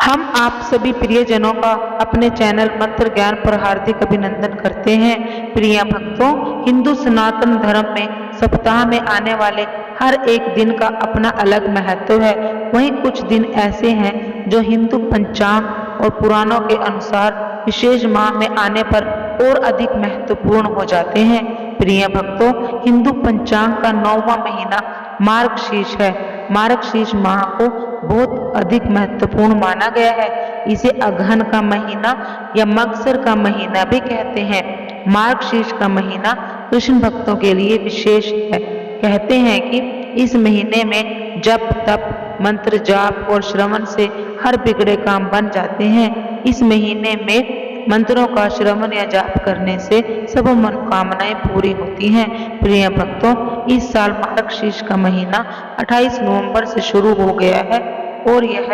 हम आप सभी प्रियजनों का अपने चैनल मंत्र ज्ञान पर हार्दिक अभिनंदन करते हैं। प्रिय भक्तों, हिंदू सनातन धर्म में सप्ताह में आने वाले हर एक दिन का अपना अलग महत्व है। वहीं कुछ दिन ऐसे हैं जो हिंदू पंचांग और पुराणों के अनुसार विशेष माह में आने पर और अधिक महत्वपूर्ण हो जाते हैं। प्रिय भक्तों, हिंदू पंचांग का 9वां महीना मार्गशीर्ष है। मार्गशीर्ष माह को बहुत अधिक महत्वपूर्ण माना गया है। इसे अगहन का महीना या मगसर का महीना भी कहते हैं। मार्गशीर्ष का महीना कृष्ण भक्तों के लिए विशेष है। कहते हैं कि इस महीने में जप तप मंत्र जाप और श्रवण से हर बिगड़े काम बन जाते हैं। इस महीने में मंत्रों का श्रवण या जाप करने से सब मनोकामनाएं पूरी होती हैं। प्रिय भक्तों, इस साल मार्गशीर्ष का महीना 28 नवंबर से शुरू हो गया है और यह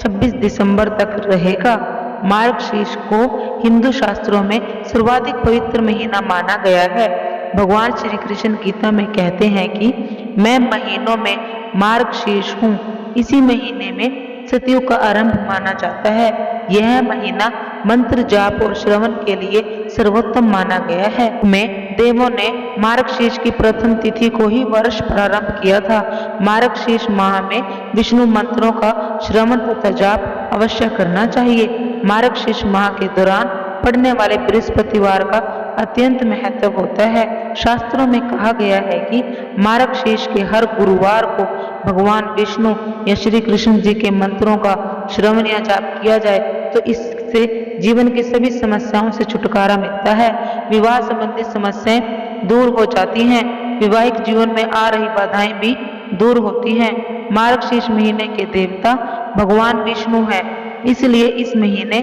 26 दिसंबर तक रहेगा। मार्गशीर्ष को हिंदू शास्त्रों में सर्वाधिक पवित्र महीना माना गया है। भगवान श्री कृष्ण गीता में कहते हैं कि मैं महीनों में मार्गशीर्ष हूँ। इसी महीने में सतयुग का आरंभ माना जाता है। यह महीना मंत्र जाप और श्रवण के लिए सर्वोत्तम माना गया है। में देवों ने मार्गशीर्ष की प्रथम तिथि को ही वर्ष प्रारंभ किया था। मार्गशीर्ष माह में विष्णु मंत्रों का श्रवण तथा जाप अवश्य करना चाहिए। मार्गशीर्ष माह के दौरान पड़ने वाले बृहस्पतिवार का अत्यंत महत्व होता है। शास्त्रों में कहा गया है कि मार्गशीर्ष के हर गुरुवार को भगवान विष्णु या श्री कृष्ण जी के मंत्रों का श्रवण या जाप किया जाए तो इससे जीवन की सभी समस्याओं से छुटकारा मिलता है। विवाह संबंधी समस्याएं दूर हो जाती हैं। वैवाहिक जीवन में आ रही बाधाएं भी दूर होती हैं। मार्गशीर्ष महीने के देवता भगवान विष्णु हैं, इसलिए इस महीने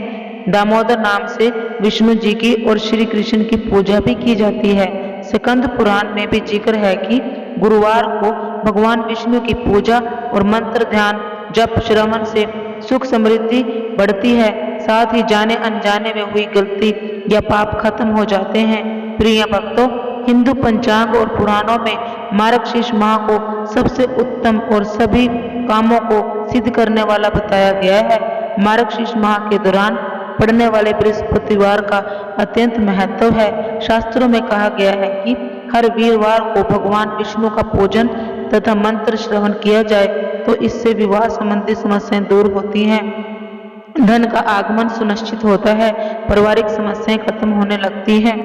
दामोदर नाम से विष्णु जी की और श्री कृष्ण की पूजा भी की जाती है। स्कंद पुराण में भी जिक्र है कि गुरुवार को भगवान विष्णु की पूजा और मंत्र ध्यान जप श्रवण से सुख समृद्धि बढ़ती है। साथ ही जाने अनजाने में हुई गलती या पाप खत्म हो जाते हैं। प्रिय भक्तों, हिंदू पंचांग और पुराणों में मार्गशीर्ष माह को सबसे उत्तम और सभी कामों को सिद्ध करने वाला बताया गया है। मार्गशीर्ष माह के दौरान पड़ने वाले बृहस्पतिवार का अत्यंत महत्व है। शास्त्रों में कहा गया है कि हर वीरवार को भगवान विष्णु का पूजन तथा मंत्र श्रवण किया जाए तो इससे विवाह संबंधी समस्याएं दूर होती हैं, धन का आगमन सुनिश्चित होता है, पारिवारिक समस्याएं खत्म होने लगती हैं।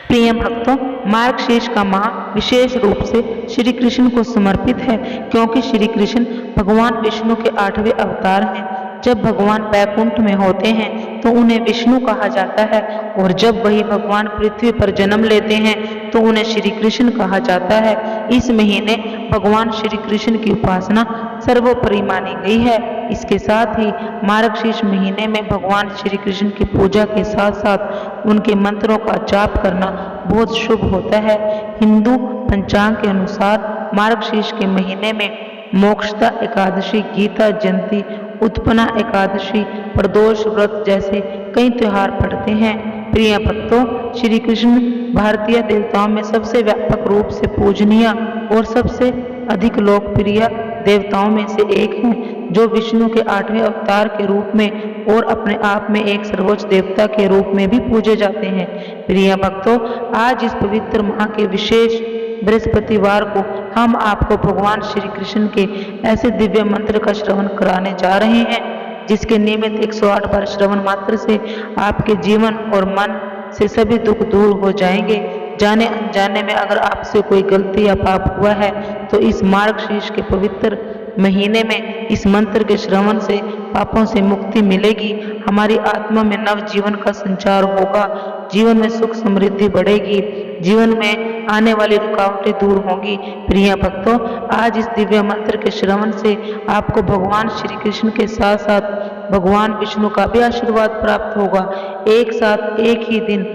प्रिय भक्तों, मार्गशीर्ष का माह विशेष रूप से श्री कृष्ण को समर्पित है, क्योंकि श्री कृष्ण भगवान विष्णु के 8वें अवतार हैं। जब भगवान बैकुंठ में होते हैं तो उन्हें विष्णु कहा जाता है और जब वही भगवान पृथ्वी पर जन्म लेते हैं तो उन्हें श्री कृष्ण कहा जाता है। इस महीने भगवान श्री कृष्ण की उपासना सर्वोपरि मानी गई है। इसके साथ ही मार्गशीर्ष महीने में भगवान श्री कृष्ण की पूजा के साथ साथ उनके मंत्रों का जाप करना बहुत शुभ होता है। हिंदू पंचांग के अनुसार मार्गशीर्ष के महीने में मोक्षदा एकादशी, गीता जयंती, उत्पन्ना एकादशी, प्रदोष व्रत जैसे कई त्योहार पड़ते हैं। प्रिय भक्तों, श्री कृष्ण भारतीय देवताओं में सबसे व्यापक रूप से पूजनीय और सबसे अधिक लोकप्रिय देवताओं में से एक हैं, जो विष्णु के 8वें अवतार के रूप में और अपने आप में एक सर्वोच्च देवता के रूप में भी पूजे जाते हैं। प्रिय भक्तों, आज इस पवित्र माह के विशेष बृहस्पतिवार को हम आपको भगवान श्री कृष्ण के ऐसे दिव्य मंत्र का श्रवण कराने जा रहे हैं जिसके नियमित 108 बार श्रवण मात्र से आपके जीवन और मन से सभी दुख दूर हो जाएंगे। जाने अनजाने में अगर आपसे कोई गलती या पाप हुआ है तो इस मार्गशीर्ष के पवित्र महीने में इस मंत्र के श्रवण से पापों से मुक्ति मिलेगी। हमारी आत्मा में नव जीवन का संचार होगा, जीवन में सुख समृद्धि बढ़ेगी, जीवन में आने वाली रुकावटें दूर होंगी। प्रिय भक्तों, आज इस दिव्य मंत्र के श्रवण से आपको भगवान श्री कृष्ण के साथ साथ भगवान विष्णु का भी आशीर्वाद प्राप्त होगा। एक साथ एक ही दिन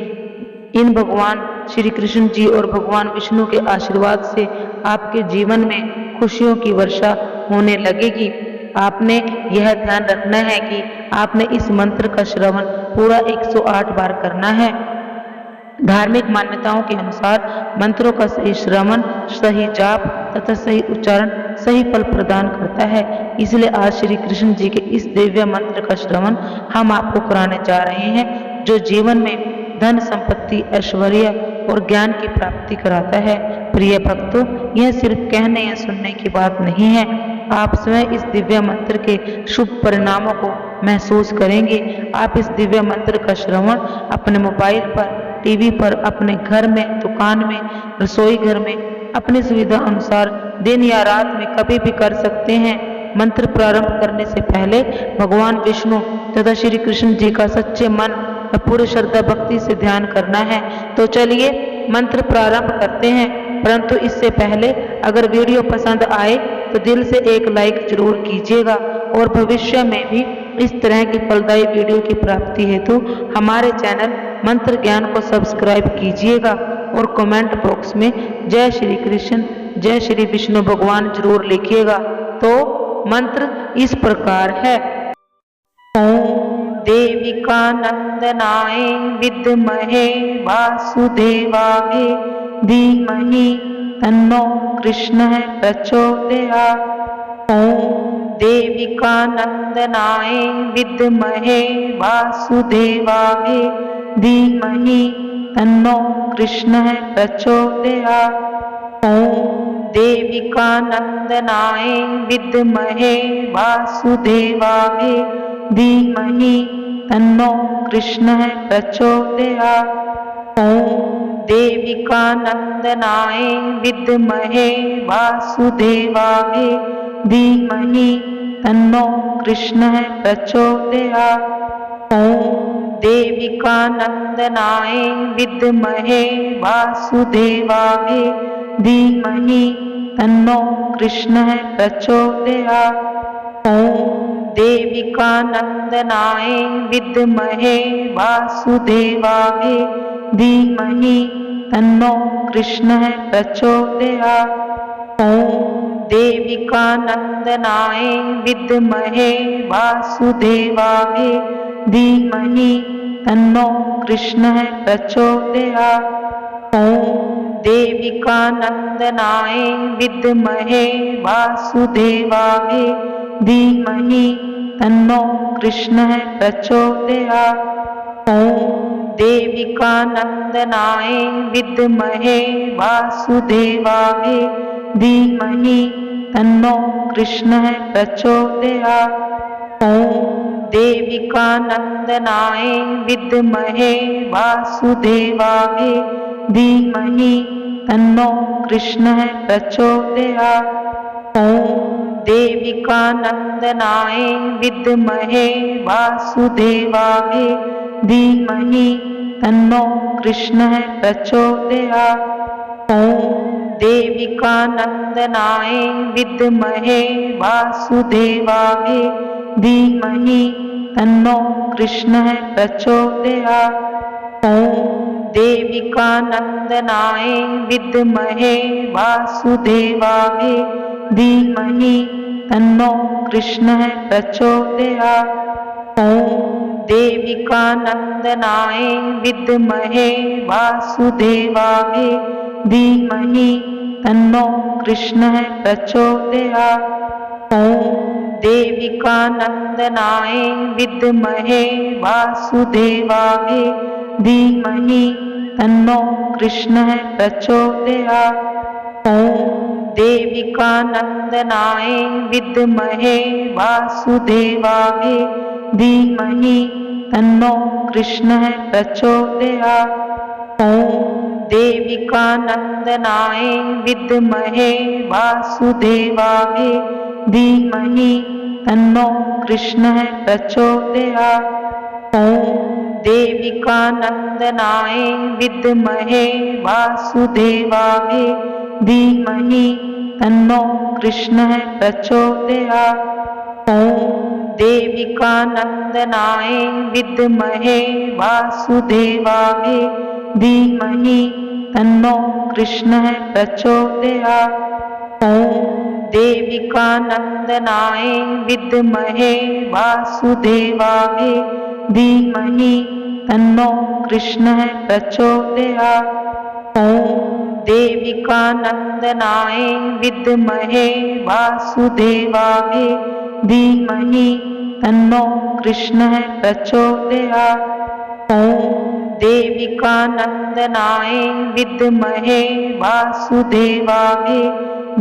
इन भगवान श्री कृष्ण जी और भगवान विष्णु के आशीर्वाद से आपके जीवन में खुशियों की वर्षा होने लगेगी। आपने यह ध्यान रखना है कि आपने इस मंत्र का श्रवण पूरा 108 बार करना है। धार्मिक मान्यताओं के अनुसार मंत्रों का सही श्रवण, सही जाप तथा सही उच्चारण सही फल प्रदान करता है। इसलिए आज श्री कृष्ण जी के इस दिव्य मंत्र का श्रवण हम आपको कराने जा रहे हैं, जो जीवन में धन संपत्ति, ऐश्वर्य और ज्ञान की प्राप्ति कराता है। प्रिय भक्तों, यह सिर्फ कहने या सुनने की बात नहीं है, आप स्वयं इस दिव्य मंत्र के शुभ परिणामों को महसूस करेंगे। आप इस दिव्य मंत्र का श्रवण अपने मोबाइल पर, टीवी पर, अपने घर में, दुकान में, रसोई घर में, अपनी सुविधा अनुसार दिन या रात में कभी भी कर सकते हैं। मंत्र प्रारंभ करने से पहले भगवान विष्णु तथा श्री कृष्ण जी का सच्चे मन और पूरी श्रद्धा भक्ति से ध्यान करना है। तो चलिए मंत्र प्रारंभ करते हैं, परंतु इससे पहले अगर वीडियो पसंद आए तो दिल से एक लाइक जरूर कीजिएगा और भविष्य में भी इस तरह की फलदायी वीडियो की प्राप्ति हेतु हमारे चैनल मंत्र ज्ञान को सब्सक्राइब कीजिएगा और कमेंट बॉक्स में जय श्री कृष्ण, जय श्री विष्णु भगवान जरूर लिखिएगा। तो मंत्र इस प्रकार है। ओम देविका नंदनाय विद्महे वासुदेवाय धीमहि तन्नो कृष्णः प्रचोदयात्। ओम देविका नंदनाय विद्महे वासुदेवाय धीमहि तन्नो कृष्णः प्रचोदयात्। ओम देविका नंदनाय विद्महे वासुदेवाय धीमहि तन्नो कृष्णः प्रचोदयात्। ओम देविका नंदनाय विद्महे वासुदेवाय धीमहि तन्नो कृष्णः प्रचोदयात्। ओम देविका नंदनाय विद्महे वासुदेवाय धीमहि तन्नो कृष्णः प्रचोदयात्। ओम देविका नंदनाय विद्महे वासुदेवाय धीमहि तन्नो कृष्णः प्रचोदयात्। ओम देविका नंदनाय विद्महे वासुदेवाय धीमहि तन्नो कृष्णः प्रचोदयात्। ओम देविका नंदनाय विद्महे वासुदेवाय धीमहि तन्नो कृष्णः प्रचोदयात्। ओम देविका नंदनाय विद्महे वासुदेवाय धीमहि तन्नो कृष्णः प्रचोदयात्। ओम देविका नंदनाय विद्महे वासुदेवाय धीमहि तन्नो कृष्णः प्रचोदयात्। ओम देविका नंदनाय विद्महे वासुदेवाय धीमहि तन्नो कृष्णः प्रचोदयात्। ओम देविका नंदनाय विद्महे वासुदेवाय धीमहि तन्नो कृष्णः प्रचोदयात्। ओम देविका नंदनाय विद्महे वासुदेवाय धीमहि तन्नो कृष्णः प्रचोदयात्। ओम देविका नंदनाय विद्महे वासुदेवाय धीमहि तन्नो कृष्णः प्रचोदयात्। ओम देविका नंदनाय विद्महे वासुदेवाय धीमहि तन्नो कृष्णः प्रचोदयात्। ओम देविका नंदनाय विद्महे वासुदेवाय धीमहि तन्नो कृष्णः प्रचोदयात्। ओम देविका नंदनाय विद्महे वासुदेवाय धीमहि तन्नो कृष्णः प्रचोदयात्। ओम देविका नंदनाय विद्महे वासुदेवाय धीमहि तन्नो कृष्णः प्रचोदयात्। ओम देविका नंदनाय विद्महे वासुदेवाय धीमहि तन्नो कृष्णः प्रचोदयात्। ओम देविका नंदनाय विद्महे वासुदेवाय धीमहि तन्नो कृष्णः प्रचोदयात्। ओम देविका नंदनाय विद्महे वासुदेवाय धीमहि तन्नो कृष्णः प्रचोदयात्। ओम देविका नंदनाय विद्महे वासुदेवाय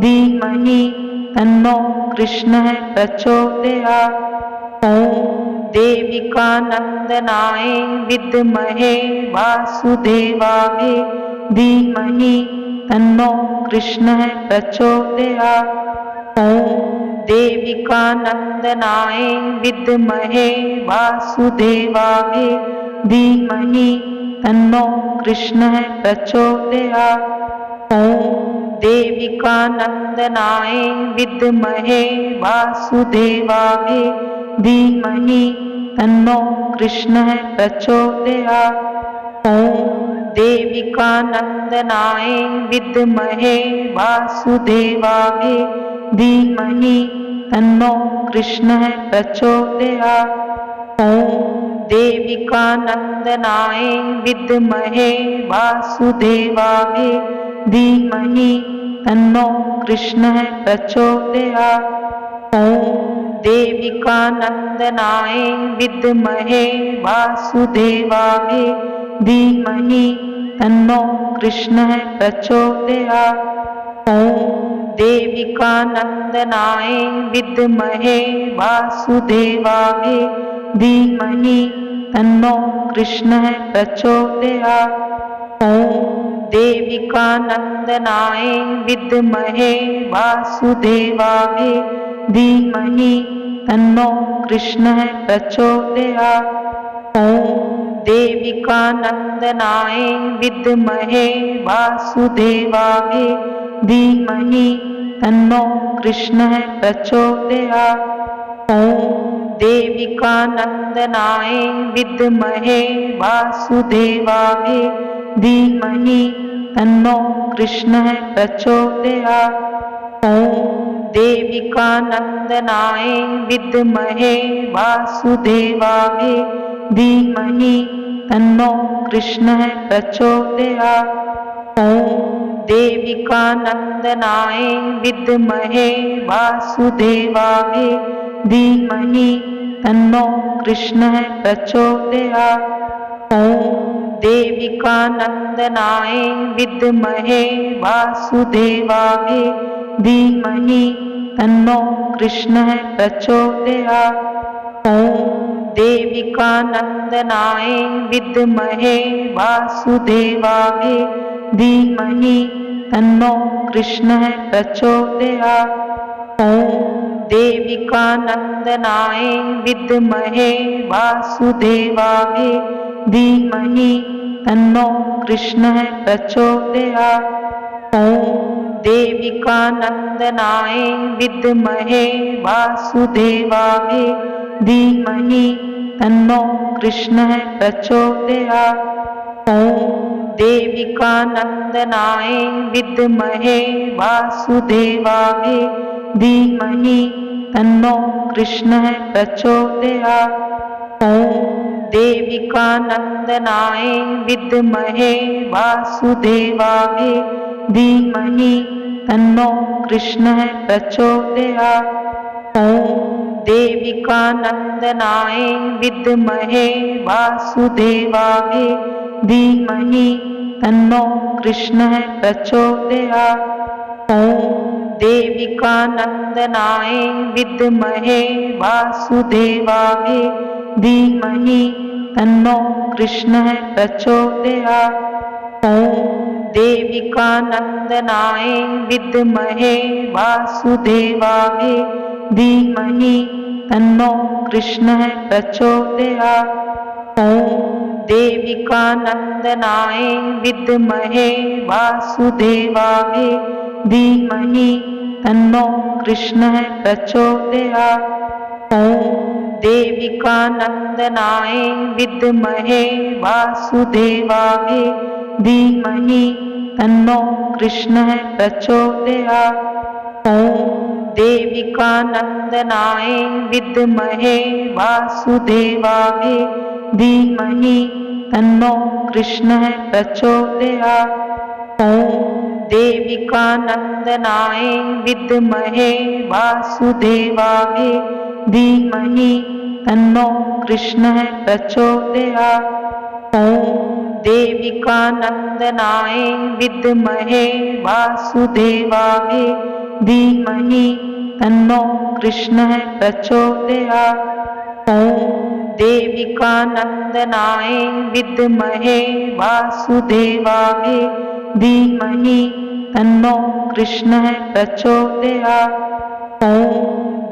धीमहि तन्नो कृष्णः प्रचोदयात्। ओम देविका नंदनाय विद्महे वासुदेवाय धीमहि तन्नो कृष्णः प्रचोदयात्। ओम देविका नंदनाय विद्महे वासुदेवाय धीमहि तन्नो कृष्णः प्रचोदयात्। ओम देविका नंदनाय विद्महे वासुदेवाय धीमहि तन्नो कृष्णः प्रचोदयात्। ओम देविका नंदनाय विद्महे वासुदेवाय धीमहि तन्नो कृष्णः प्रचोदयात्। ओम देविका नंदनाय विद्महे वासुदेवाय धीमहि तन्नो कृष्णः प्रचोदयात्। ओम देविका नंदनाय विद्महे वासुदेवाय धीमहि तन्नो कृष्णः प्रचोदयात्। ओम देविका नंदनाय विद्महे वासुदेवाय धीमहि तन्नो कृष्णः प्रचोदयात्। ओम देविका नंदनाय विद्महे वासुदेवाय धीमहि तन्नो कृष्णः प्रचोदयात्। ओम देविका नंदनाय विद्महे वासुदेवाय धीमहि तन्नो कृष्णः प्रचोदयात्। ओम देविका नंदनाय विद्महे वासुदेवाय धीमहि तन्नो कृष्णः प्रचोदयात्। ओम देविका नंदनाय विद्महे वासुदेवाय धीमहि तन्नो कृष्णः प्रचोदयात्। ओम देविका नंदनाय विद्महे वासुदेवाय धीमहि तन्नो कृष्णः प्रचोदयात्। ओम देविका नंदनाय विद्महे वासुदेवाय धीमहि तन्नो कृष्णः प्रचोदयात्। ओम देविका नंदनाय विद्महे वासुदेवाय धीमहि तन्नो कृष्णः प्रचोदयात्। ओम देविका नंदनाय विद्महे वासुदेवाय धीमहि तन्नो कृष्णः प्रचोदयात्। ओम देविका नंदनाय विद्महे वासुदेवाय धीमहि तन्नो कृष्णः प्रचोदयात्। ओम देविका नंदनाय विद्महे वासुदेवाय धीमहि तन्नो कृष्णः प्रचोदयात्। ओम देविका नंदनाय विद्महे वासुदेवाय धीमहि तन्नो कृष्णः प्रचोदयात्। ओम देविका नंदनाय विद्महे वासुदेवाय धीमहि तन्नो कृष्णः प्रचोदयात्। ओम देविका नंदनाय विद्महे वासुदेवाय धीमहि तन्नो कृष्णः प्रचोदयात्। ओम देविका नंदनाय विद्महे वासुदेवाय धीमहि तन्नो कृष्णः प्रचोदयात्। ओम देविका नंदनाय विद्महे वासुदेवाय धीमहि तन्नो कृष्णः प्रचोदयात्। ओम देविका नंदनाय विद्महे वासुदेवाय धीमहि तन्नो कृष्णः प्रचोदयात्। ओम देविका नंदनाय विद्महे वासुदेवाय धीमहि तन्नो कृष्णः प्रचोदयात्। ॐ देविकानन्दनाय विद्महे वासुदेवाय धीमहि तन्नो कृष्णः प्रचोदयात्। ॐ देविकानन्दनाय विद्महे वासुदेवाय धीमहि तन्नो कृष्णः प्रचोदयात्। ॐ देविकानन्दनाय विद्महे वासुदेवाय धीमहि तन्नो कृष्णः प्रचोदयात्। ॐ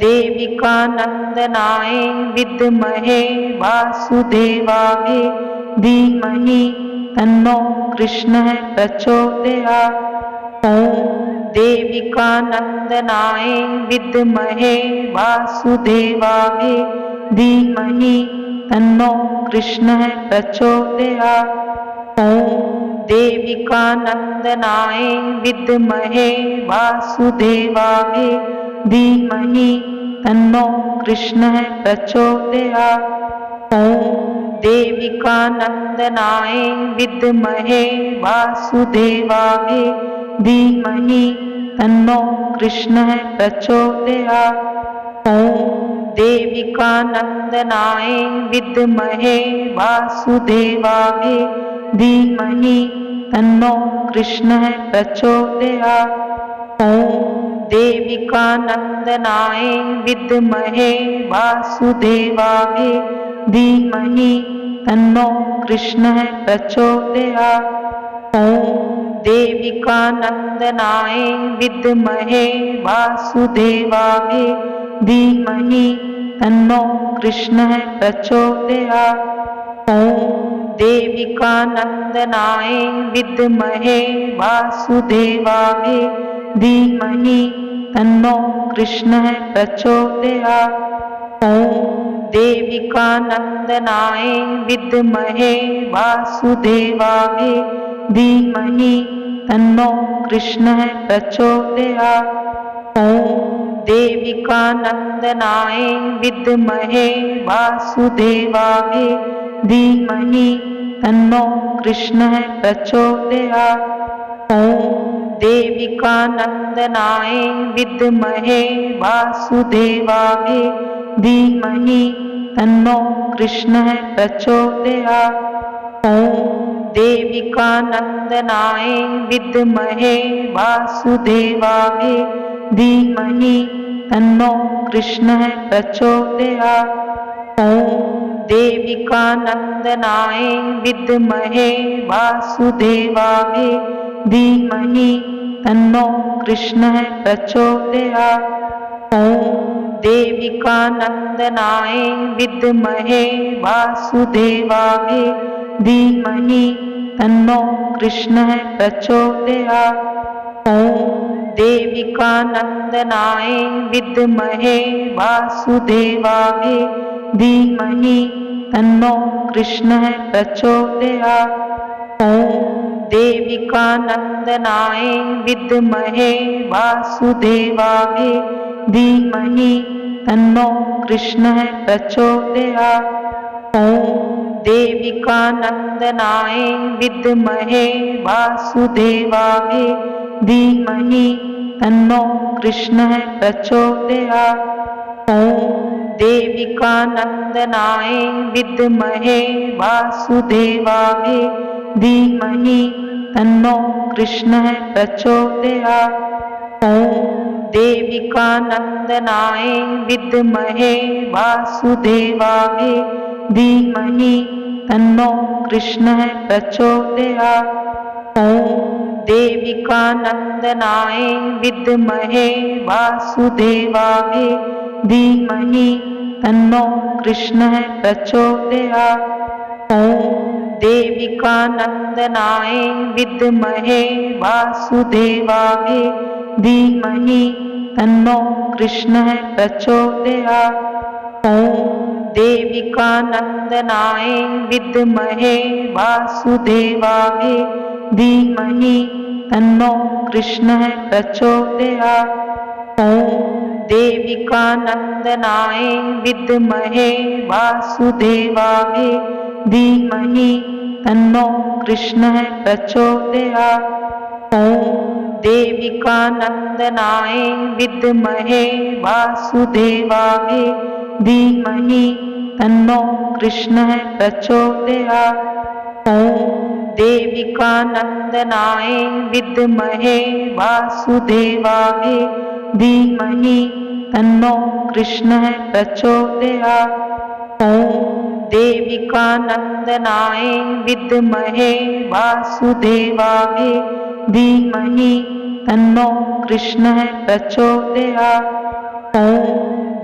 देविकानन्दनाय विद्महे वासुदेवाय धीमहि तन्नो कृष्णः प्रचोदयात्। ॐ देविकानन्दनाय विद्महे वासुदेवाय धीमहि तन्नो कृष्णः प्रचोदयात्। ॐ देविकानन्दनाय विद्महे वासुदेवाय धीमहि तन्नो कृष्णः प्रचोदयात्। ॐ देविकानन्दनाय विद्महे वासुदेवाय धीमहि तन्नो कृष्णः प्रचोदयात्। ॐ देविकानन्दनाय विद्महे वासुदेवाय धीमहि तन्नो कृष्णः प्रचोदयात्। ॐ देविकानन्दनाय विद्महे वासुदेवाय धीमहि तन्नो कृष्णः प्रचोदयात्। ॐ देविकानन्दनाय विद्महे वासुदेवाय धीमहि तन्नो कृष्णः प्रचोदयात्। ॐ देविकानन्दनाय विद्महे वासुदेवाय धीमहि तन्नो कृष्णः प्रचोदयात्। ॐ देविकानन्दनाय विद्महे वासुदेवाय धीमहि तन्नो कृष्णः प्रचोदयात्। ॐ देविकानन्दनाय विद्महे वासुदेवाय धीमहि तन्नो कृष्णः प्रचोदयात्। ॐ देविकानन्दनाय विद्महे वासुदेवाय धीमहि तन्नो कृष्णः प्रचोदयात्। ॐ देविकानन्दनाय विद्महे वासुदेवाय धीमहि तन्नो कृष्णः प्रचोदयात्। ॐ देविकानन्दनाय विद्महे वासुदेवाय धीमहि तन्नो कृष्णः प्रचोदयात्। ॐ देविकानन्दनाय विद्महे वासुदेवाय धीमहि तन्नो कृष्णः प्रचोदयात्। ॐ देविकानन्दनाय विद्महे वासुदेवाय धीमहि तन्नो कृष्णः प्रचोदयात्। ॐ देविकानन्दनाय विद्महे वासुदेवाय धीमहि तन्नो कृष्णः प्रचोदयात्। ॐ देविकानन्दनाय विद्महे वासुदेवाय धीमहि तन्नो कृष्णः प्रचोदयात्। ॐ देविकानन्दनाय विद्महे वासुदेवाय धीमहि तन्नो कृष्णः प्रचोदयात्। ॐ देविकानन्दनाय विद्महे वासुदेवाय धीमहि तन्नो कृष्णः प्रचोदयात्। ॐ देविकानन्दनाय विद्महे वासुदेवाय धीमहि तन्नो कृष्णः प्रचोदयात्। ॐ देविकानन्दनाय विद्महे वासुदेवाय धीमहि तन्नो कृष्णः प्रचोदयात्। ॐ देविकानन्दनाय विद्महे वासुदेवाय धीमहि तन्नो कृष्णः प्रचोदयात्। ॐ देविकानन्दनाय विद्महे वासुदेवाय धीमहि तन्नो कृष्णः प्रचोदयात्। देविका नंदनाय विद्महे वासुदेवाय धीमहि तन्नो कृष्णः प्रचोदयात्। ओम देविका नंदनाय विद्महे वासुदेवाय धीमहि तन्नो कृष्णः प्रचोदयात्। ओम देविका नंदनाय विद्महे वासुदेवाय धीमहि तन्नो कृष्णः प्रचोदयात्। ओम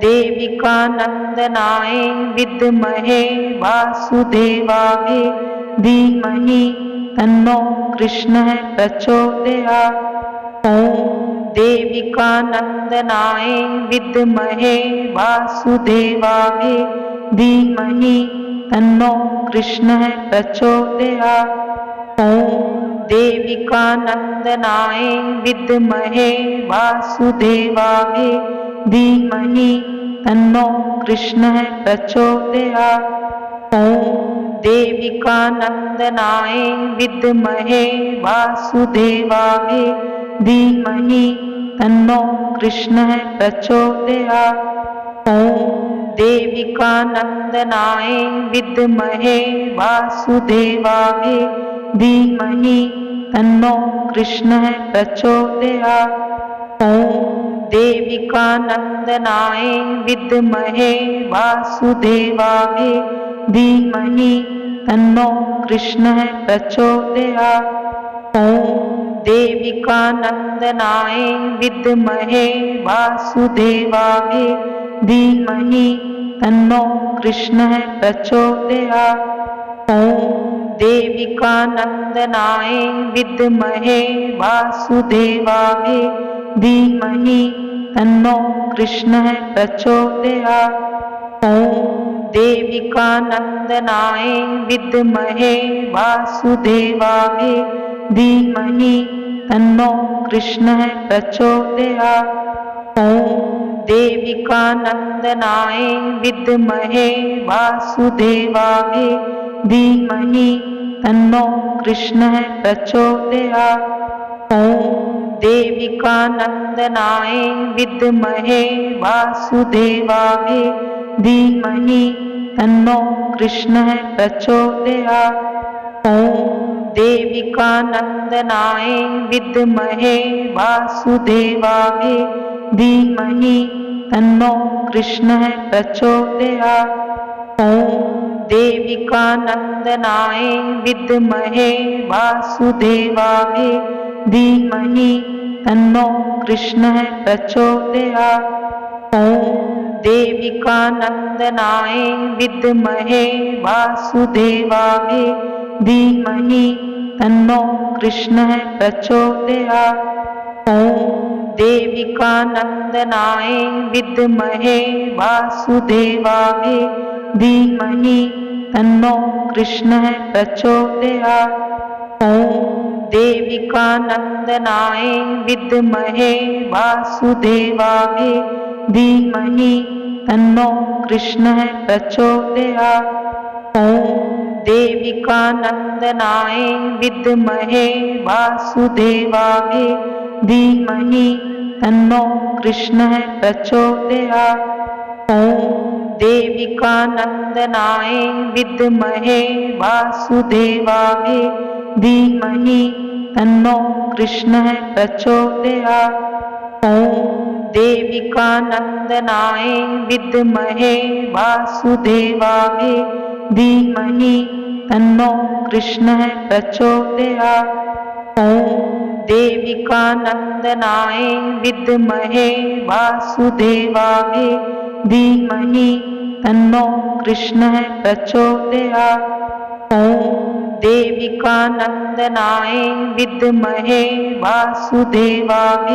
देविका नंदनाय विद्महे वासुदेवाय धीमहि तन्नो कृष्णः प्रचोदयात्। ओम देविका नंदनाय विद्महे वासुदेवाय धीमहि तन्नो कृष्णः प्रचोदयात्। ओम देविका नंदनाय विद्महे वासुदेवाय धीमहि तन्नो कृष्णः प्रचोदयात्। ओम देविका नंदनाय विद्महे वासुदेवाय धीमहि तन्नो कृष्णः प्रचोदयात्। ओम देविका नंदनाय विद्महे वासुदेवाय धीमहि तन्नो कृष्णः प्रचोदयात्। ओम देविका नंदनाय विद्महे वासुदेवाय धीमहि तन्नो कृष्णः प्रचोदयात्। ओम देविका नंदनाय विद्महे वासुदेवाय धीमहि तन्नो कृष्णः प्रचोदयात्। ओम देविका नंदनाय विद्महे वासुदेवाय धीमहि तन्नो कृष्णः प्रचोदयात्। ओम देविका नंदनाय विद्महे वासुदेवाय धीमहि तन्नो कृष्णः प्रचोदयात्। ओम देविका नंदनाय विद्महे वासुदेवाय धीमहि तन्नो कृष्णः प्रचोदयात्। ओम देविका नंदनाय विद्महे वासुदेवाय धीमहि तन्नो कृष्णः प्रचोदयात्। ओम देविका नंदनाय विद्महे वासुदेवाय धीमहि तन्नो कृष्णः प्रचोदयात्। ओम देविका नंदनाय विद्महे वासुदेवाय धीमहि तन्नो कृष्णः प्रचोदयात्। ओम देविका नंदनाय विद्महे वासुदेवाय धीमहि तन्नो कृष्णः प्रचोदयात्। ओम देविका नंदनाय विद्महे वासुदेवाय धीमहि तन्नो कृष्णः प्रचोदयात्। ओम देविका नंदनाय विद्महे वासुदेवाय धीमहि तन्नो कृष्णः प्रचोदयात्। ओम देविका नंदनाय विद्महे वासुदेवाय धीमहि तन्नो कृष्णः प्रचोदयात्। ओम देविका नंदनाय विद्महे वासुदेवाय धीमहि तन्नो कृष्णः प्रचोदयात्। ओम देविका नंदनाय विद्महे वासुदेवाय धीमहि तन्नो कृष्णः प्रचोदयात्। ओम देविका नंदनाय विद्महे वासुदेवाय धीमहि तन्नो कृष्णः प्रचोदयात्। ओम देविका नंदनाय विद्महे वासुदेवाय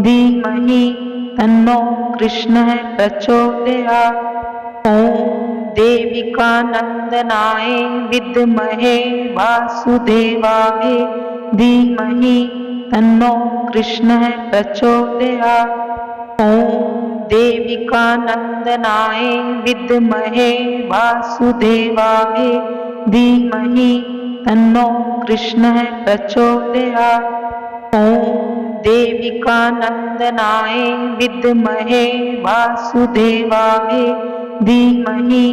धीमहि तन्नो कृष्णः प्रचोदयात्। ओम देविका नंदनाय विद्महे वासुदेवाय धीमहि तन्नो कृष्णः प्रचोदयात्। ओम देविका नंदनाय विद्महे वासुदेवाय धीमहि तन्नो कृष्णः प्रचोदयात्। ओम देविका नंदनाय विद्महे वासुदेवाय धीमहि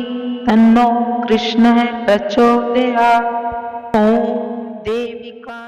तन्नो कृष्णः प्रचोदयात्। ओम देविका